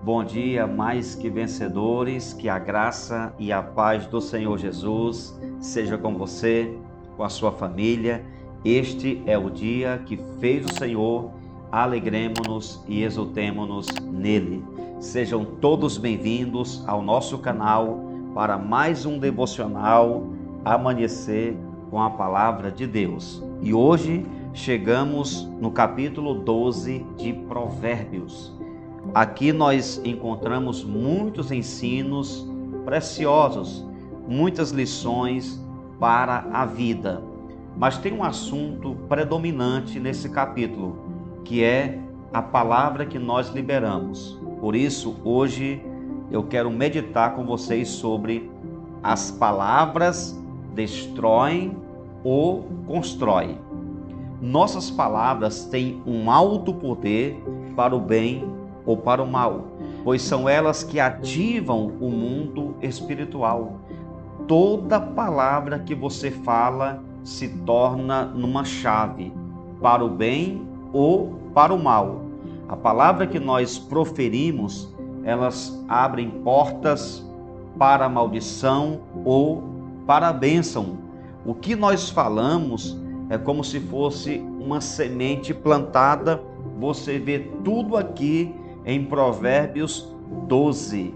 Bom dia, mais que vencedores, que a graça e a paz do Senhor Jesus seja com você, com a sua família. Este é o dia que fez o Senhor, alegremo-nos e exultemo-nos nele. Sejam todos bem-vindos ao nosso canal para mais um devocional Amanhecer com a Palavra de Deus. E hoje chegamos no capítulo 12 de Provérbios. Aqui nós encontramos muitos ensinos preciosos, muitas lições para a vida. Mas tem um assunto predominante nesse capítulo, que é a palavra que nós liberamos. Por isso, hoje eu quero meditar com vocês sobre as palavras destroem ou constroem. Nossas palavras têm um alto poder para o bem ou para o mal, pois são elas que ativam o mundo espiritual. Toda palavra que você fala se torna numa chave, para o bem ou para o mal. A palavra que nós proferimos, elas abrem portas para a maldição ou para a bênção. O que nós falamos é como se fosse uma semente plantada. Você vê tudo aqui em Provérbios 12.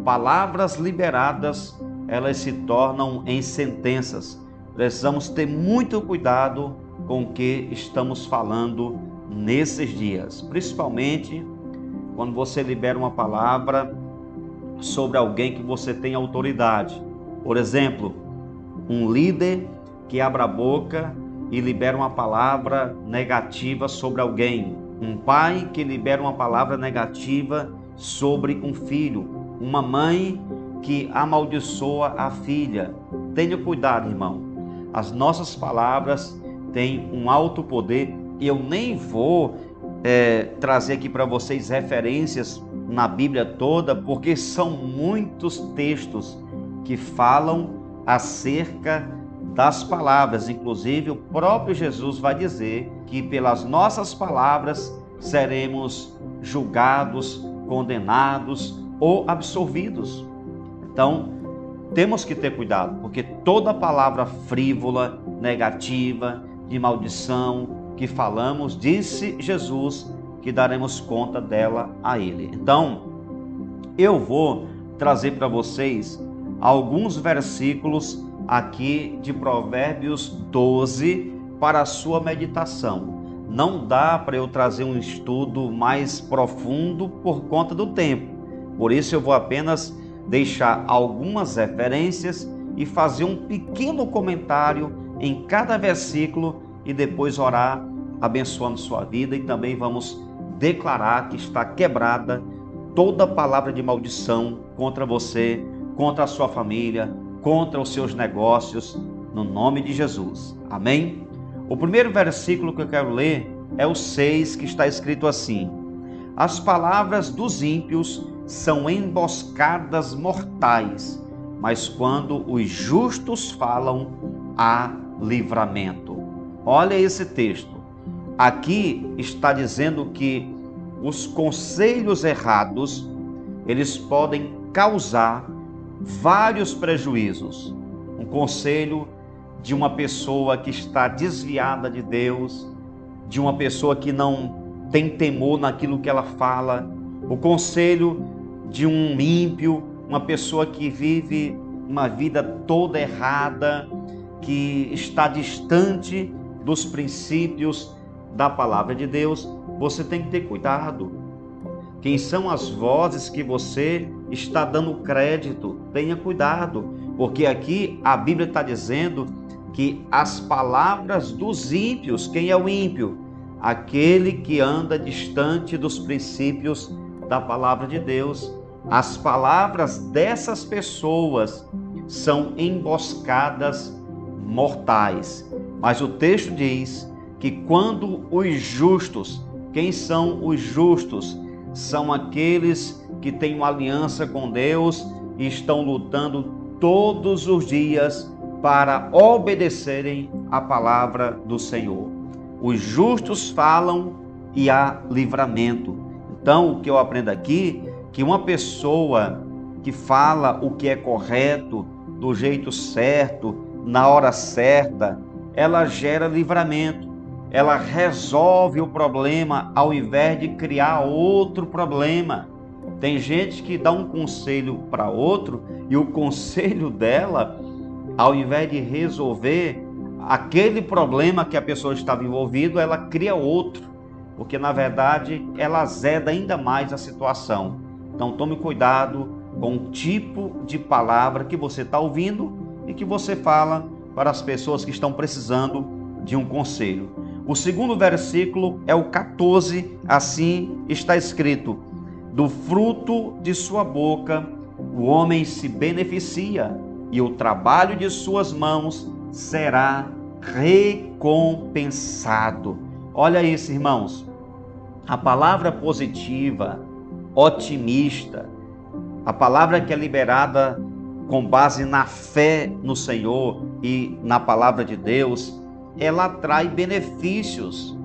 Palavras liberadas, elas se tornam em sentenças. Precisamos ter muito cuidado com o que estamos falando nesses dias, principalmente quando você libera uma palavra sobre alguém que você tem autoridade. Por exemplo, um líder que abre a boca e libera uma palavra negativa sobre alguém. Um pai que libera uma palavra negativa sobre um filho. Uma mãe que amaldiçoa a filha. Tenha cuidado, irmão. As nossas palavras têm um alto poder. Eu nem vou trazer aqui para vocês referências na Bíblia toda, porque são muitos textos que falam acerca das palavras. Inclusive, o próprio Jesus vai dizer que pelas nossas palavras seremos julgados, condenados ou absolvidos. Então, temos que ter cuidado, porque toda palavra frívola, negativa, de maldição que falamos, disse Jesus que daremos conta dela a Ele. Então, eu vou trazer para vocês alguns versículos aqui de Provérbios 12 para a sua meditação. Não dá para eu trazer um estudo mais profundo por conta do tempo. Por isso eu vou apenas deixar algumas referências e fazer um pequeno comentário em cada versículo e depois orar abençoando sua vida, e também vamos declarar que está quebrada toda palavra de maldição contra você, contra a sua família, contra os seus negócios, no nome de Jesus. Amém? O primeiro versículo que eu quero ler é o 6, que está escrito assim: as palavras dos ímpios são emboscadas mortais, mas quando os justos falam, há livramento. Olha esse texto. Aqui está dizendo que os conselhos errados, eles podem causar vários prejuízos. Um conselho de uma pessoa que está desviada de Deus, de uma pessoa que não tem temor naquilo que ela fala, o conselho de um ímpio, uma pessoa que vive uma vida toda errada, que está distante dos princípios da palavra de Deus. Você tem que ter cuidado. Quem são as vozes que você está dando crédito? Tenha cuidado, porque aqui a Bíblia está dizendo que as palavras dos ímpios, quem é o ímpio? Aquele que anda distante dos princípios da palavra de Deus. As palavras dessas pessoas são emboscadas mortais. Mas o texto diz que quando os justos, quem são os justos? São aqueles que têm uma aliança com Deus e estão lutando todos os dias para obedecerem a palavra do Senhor. Os justos falam e há livramento. Então, o que eu aprendo aqui, que uma pessoa que fala o que é correto, do jeito certo, na hora certa, ela gera livramento, ela resolve o problema ao invés de criar outro problema. Tem gente que dá um conselho para outro e o conselho dela, ao invés de resolver aquele problema que a pessoa estava envolvida, ela cria outro, porque na verdade ela azeda ainda mais a situação. Então tome cuidado com o tipo de palavra que você está ouvindo e que você fala para as pessoas que estão precisando de um conselho. O segundo versículo é o 14, assim está escrito: do fruto de sua boca o homem se beneficia, e o trabalho de suas mãos será recompensado. Olha isso, irmãos. A palavra positiva, otimista, a palavra que é liberada com base na fé no Senhor e na palavra de Deus, ela traz benefícios,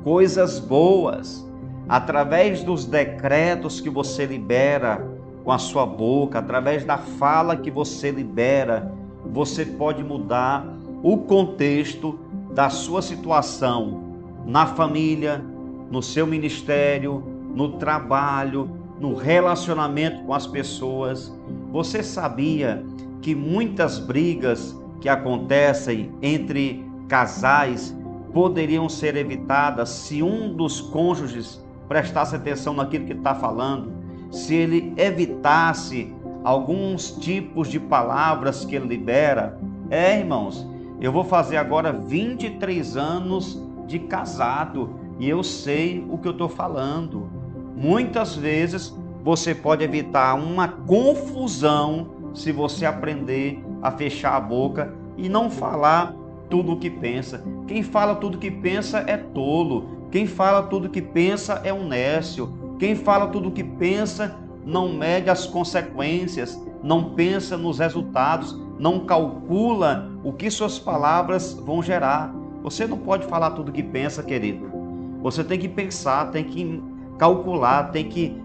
coisas boas. Através dos decretos que você libera com a sua boca, através da fala que você libera, você pode mudar o contexto da sua situação na família, no seu ministério, no trabalho, no relacionamento com as pessoas. Você sabia que muitas brigas que acontecem entre casais poderiam ser evitadas se um dos cônjuges prestasse atenção naquilo que está falando, se ele evitasse alguns tipos de palavras que ele libera? Irmãos, eu vou fazer agora 23 anos de casado e eu sei o que eu estou falando. Muitas vezes você pode evitar uma confusão se você aprender a fechar a boca e não falar tudo o que pensa. Quem fala tudo o que pensa é tolo. Quem fala tudo o que pensa é um nécio. Quem fala tudo o que pensa não mede as consequências, não pensa nos resultados, não calcula o que suas palavras vão gerar. Você não pode falar tudo o que pensa, querido. Você tem que pensar, tem que calcular, tem que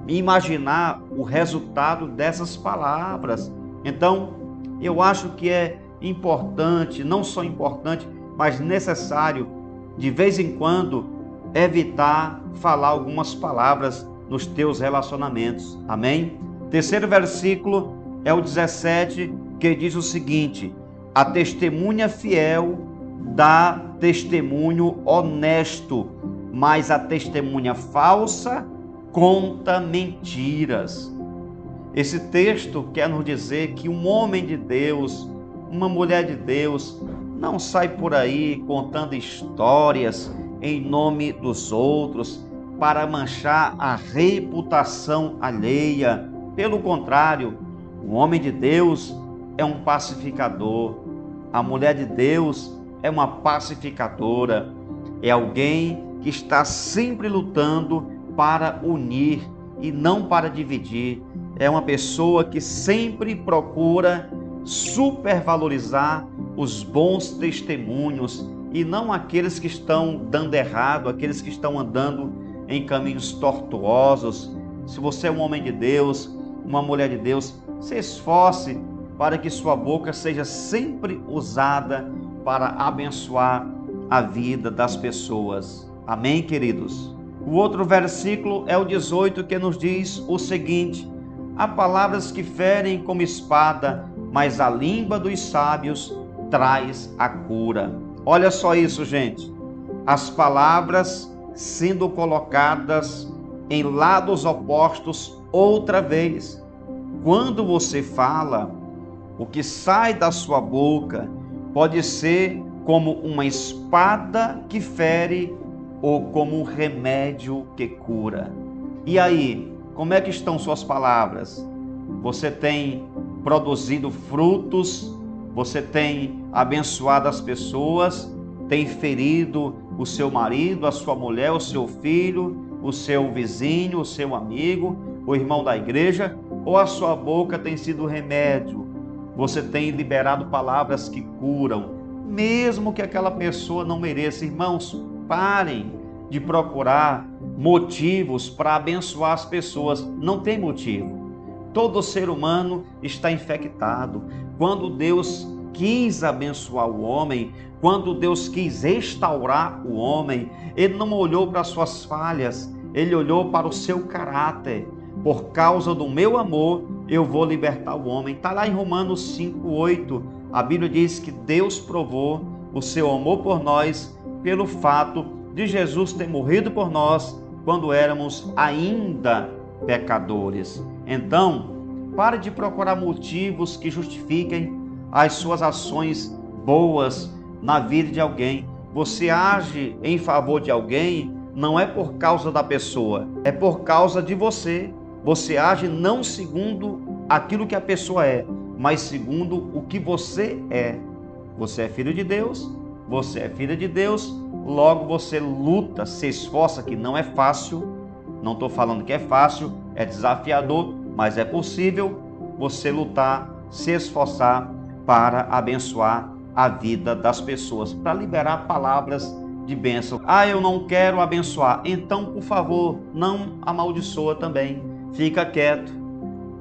imaginar o resultado dessas palavras. Então, eu acho que é importante, não só importante, mas necessário, de vez em quando, evitar falar algumas palavras nos teus relacionamentos. Amém? Terceiro versículo é o 17, que diz o seguinte: a testemunha fiel dá testemunho honesto, mas a testemunha falsa conta mentiras. Esse texto quer nos dizer que um homem de Deus, uma mulher de Deus, não sai por aí contando histórias em nome dos outros para manchar a reputação alheia. Pelo contrário, o homem de Deus é um pacificador. A mulher de Deus é uma pacificadora. É alguém que está sempre lutando para unir e não para dividir. É uma pessoa que sempre procura supervalorizar os bons testemunhos e não aqueles que estão dando errado, aqueles que estão andando em caminhos tortuosos. Se você é um homem de Deus, uma mulher de Deus, se esforce para que sua boca seja sempre usada para abençoar a vida das pessoas. Amém, queridos? O outro versículo é o 18, que nos diz o seguinte: há palavras que ferem como espada, mas a língua dos sábios traz a cura. Olha só isso, gente. As palavras sendo colocadas em lados opostos outra vez. Quando você fala, o que sai da sua boca pode ser como uma espada que fere ou como um remédio que cura. E aí, como é que estão suas palavras? Você tem produzido frutos? Você tem abençoado as pessoas? Tem ferido o seu marido, a sua mulher, o seu filho, o seu vizinho, o seu amigo, o irmão da igreja? Ou a sua boca tem sido remédio? Você tem liberado palavras que curam, mesmo que aquela pessoa não mereça. Irmãos, parem de procurar motivos para abençoar as pessoas. Não tem motivo. Todo ser humano está infectado. Quando Deus quis abençoar o homem, quando Deus quis restaurar o homem, Ele não olhou para as suas falhas, Ele olhou para o seu caráter. Por causa do meu amor, eu vou libertar o homem. Está lá em Romanos 5:8. A Bíblia diz que Deus provou o seu amor por nós pelo fato de Jesus ter morrido por nós quando éramos ainda pecadores. Então, pare de procurar motivos que justifiquem as suas ações boas na vida de alguém. Você age em favor de alguém, não é por causa da pessoa, é por causa de você. Você age não segundo aquilo que a pessoa é, mas segundo o que você é. Você é filho de Deus, você é filha de Deus, logo você luta, se esforça, que não é fácil. Não estou falando que é fácil, é desafiador, mas é possível você lutar, se esforçar para abençoar a vida das pessoas, para liberar palavras de bênção. Eu não quero abençoar. Então, por favor, não amaldiçoa também. Fica quieto,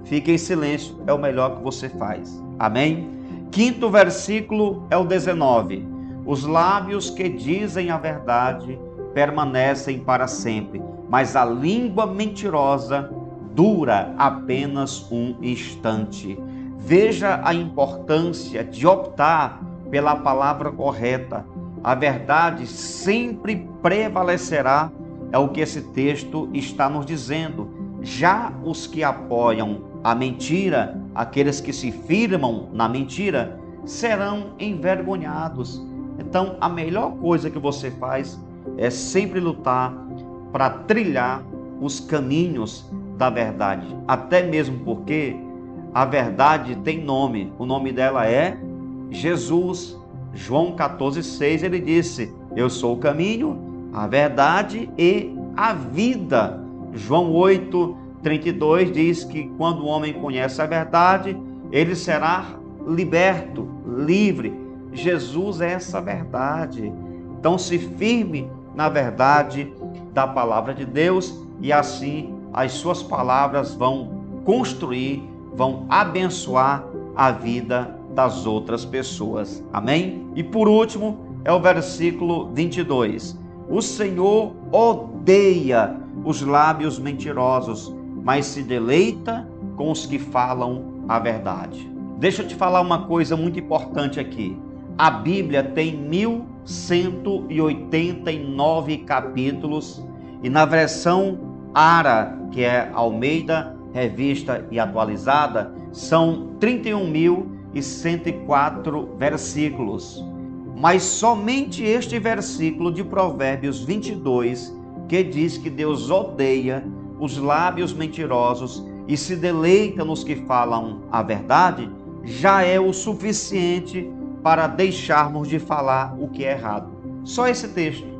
fica em silêncio, é o melhor que você faz. Amém? Quinto versículo é o 19. Os lábios que dizem a verdade permanecem para sempre, mas a língua mentirosa dura apenas um instante. Veja a importância de optar pela palavra correta. A verdade sempre prevalecerá, é o que esse texto está nos dizendo. Já os que apoiam a mentira, aqueles que se firmam na mentira, serão envergonhados. Então, a melhor coisa que você faz é sempre lutar para trilhar os caminhos da verdade. Até mesmo porque a verdade tem nome. O nome dela é Jesus. João 14,6, ele disse: eu sou o caminho, a verdade e a vida. João 8:32 diz que quando o homem conhece a verdade, ele será liberto, livre. Jesus é essa verdade. Então se firme na verdade da palavra de Deus e assim as suas palavras vão construir, vão abençoar a vida das outras pessoas. Amém? E por último é o versículo 22. O Senhor odeia os lábios mentirosos, mas se deleita com os que falam a verdade. Deixa eu te falar uma coisa muito importante aqui. A Bíblia tem 1189 capítulos e na versão ARA, que é Almeida, Revista e Atualizada, são 31.104 versículos. Mas somente este versículo de Provérbios 22, que diz que Deus odeia os lábios mentirosos e se deleita nos que falam a verdade, já é o suficiente para deixarmos de falar o que é errado. Só esse texto.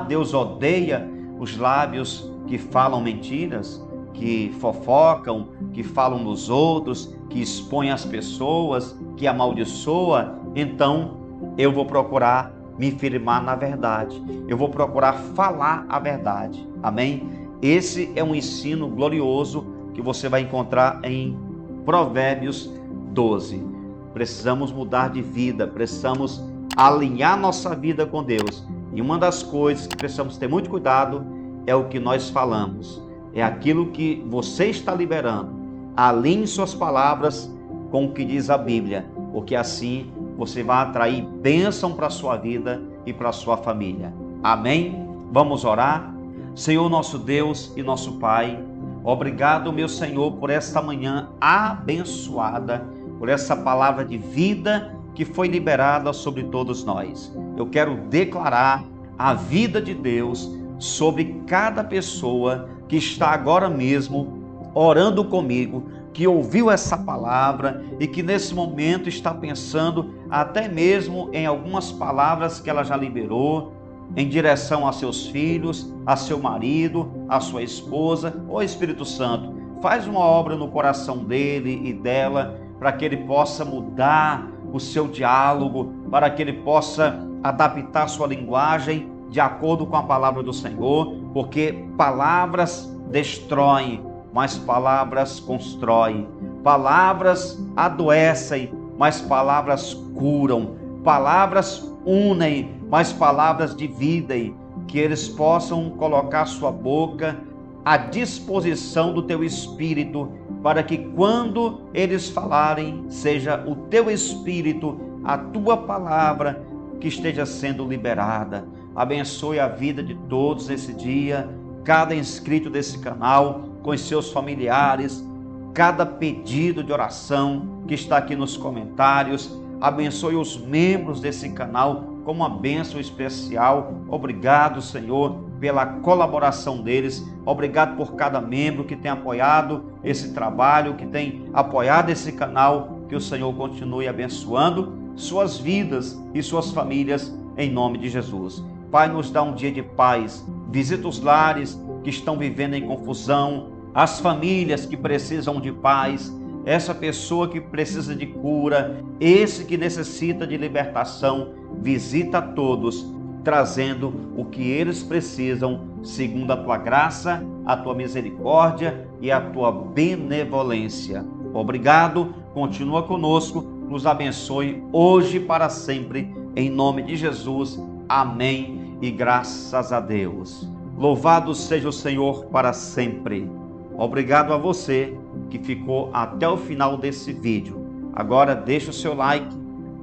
Deus odeia os lábios que falam mentiras, que fofocam, que falam dos outros, que expõem as pessoas, que amaldiçoa. Então eu vou procurar me firmar na verdade. Eu vou procurar falar a verdade. Amém? Esse é um ensino glorioso que você vai encontrar em Provérbios 12. Precisamos mudar de vida, precisamos alinhar nossa vida com Deus. E uma das coisas que precisamos ter muito cuidado é o que nós falamos. É aquilo que você está liberando. Alinhe suas palavras com o que diz a Bíblia, porque assim você vai atrair bênção para a sua vida e para a sua família. Amém? Vamos orar? Senhor nosso Deus e nosso Pai, obrigado, meu Senhor, por esta manhã abençoada, por essa palavra de vida que foi liberada sobre todos nós. Eu quero declarar a vida de Deus sobre cada pessoa que está agora mesmo orando comigo, que ouviu essa palavra e que nesse momento está pensando até mesmo em algumas palavras que ela já liberou em direção a seus filhos, a seu marido, a sua esposa. Ô Espírito Santo, faz uma obra no coração dele e dela, para que ele possa mudar o seu diálogo, para que ele possa adaptar sua linguagem de acordo com a palavra do Senhor, porque palavras destroem, mas palavras constroem. Palavras adoecem, mas palavras curam. Palavras unem, mas palavras dividem. Que eles possam colocar sua boca à disposição do teu Espírito, para que quando eles falarem, seja o teu Espírito, a tua palavra que esteja sendo liberada. Abençoe a vida de todos nesse dia, cada inscrito desse canal, com os seus familiares, cada pedido de oração que está aqui nos comentários. Abençoe os membros desse canal com uma bênção especial. Obrigado, Senhor, pela colaboração deles. Obrigado por cada membro que tem apoiado esse trabalho, que tem apoiado esse canal. Que o Senhor continue abençoando suas vidas e suas famílias, em nome de Jesus. Pai, nos dá um dia de paz. Visita os lares que estão vivendo em confusão, as famílias que precisam de paz, essa pessoa que precisa de cura, esse que necessita de libertação. Visita a todos, trazendo o que eles precisam, segundo a tua graça, a tua misericórdia e a tua benevolência. Obrigado, continua conosco, nos abençoe hoje e para sempre, em nome de Jesus. Amém e graças a Deus. Louvado seja o Senhor para sempre. Obrigado a você que ficou até o final desse vídeo. Agora deixa o seu like,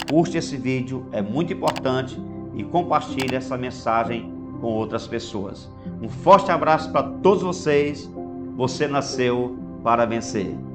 curte esse vídeo, é muito importante, e compartilhe essa mensagem com outras pessoas. Um forte abraço para todos vocês. Você nasceu para vencer.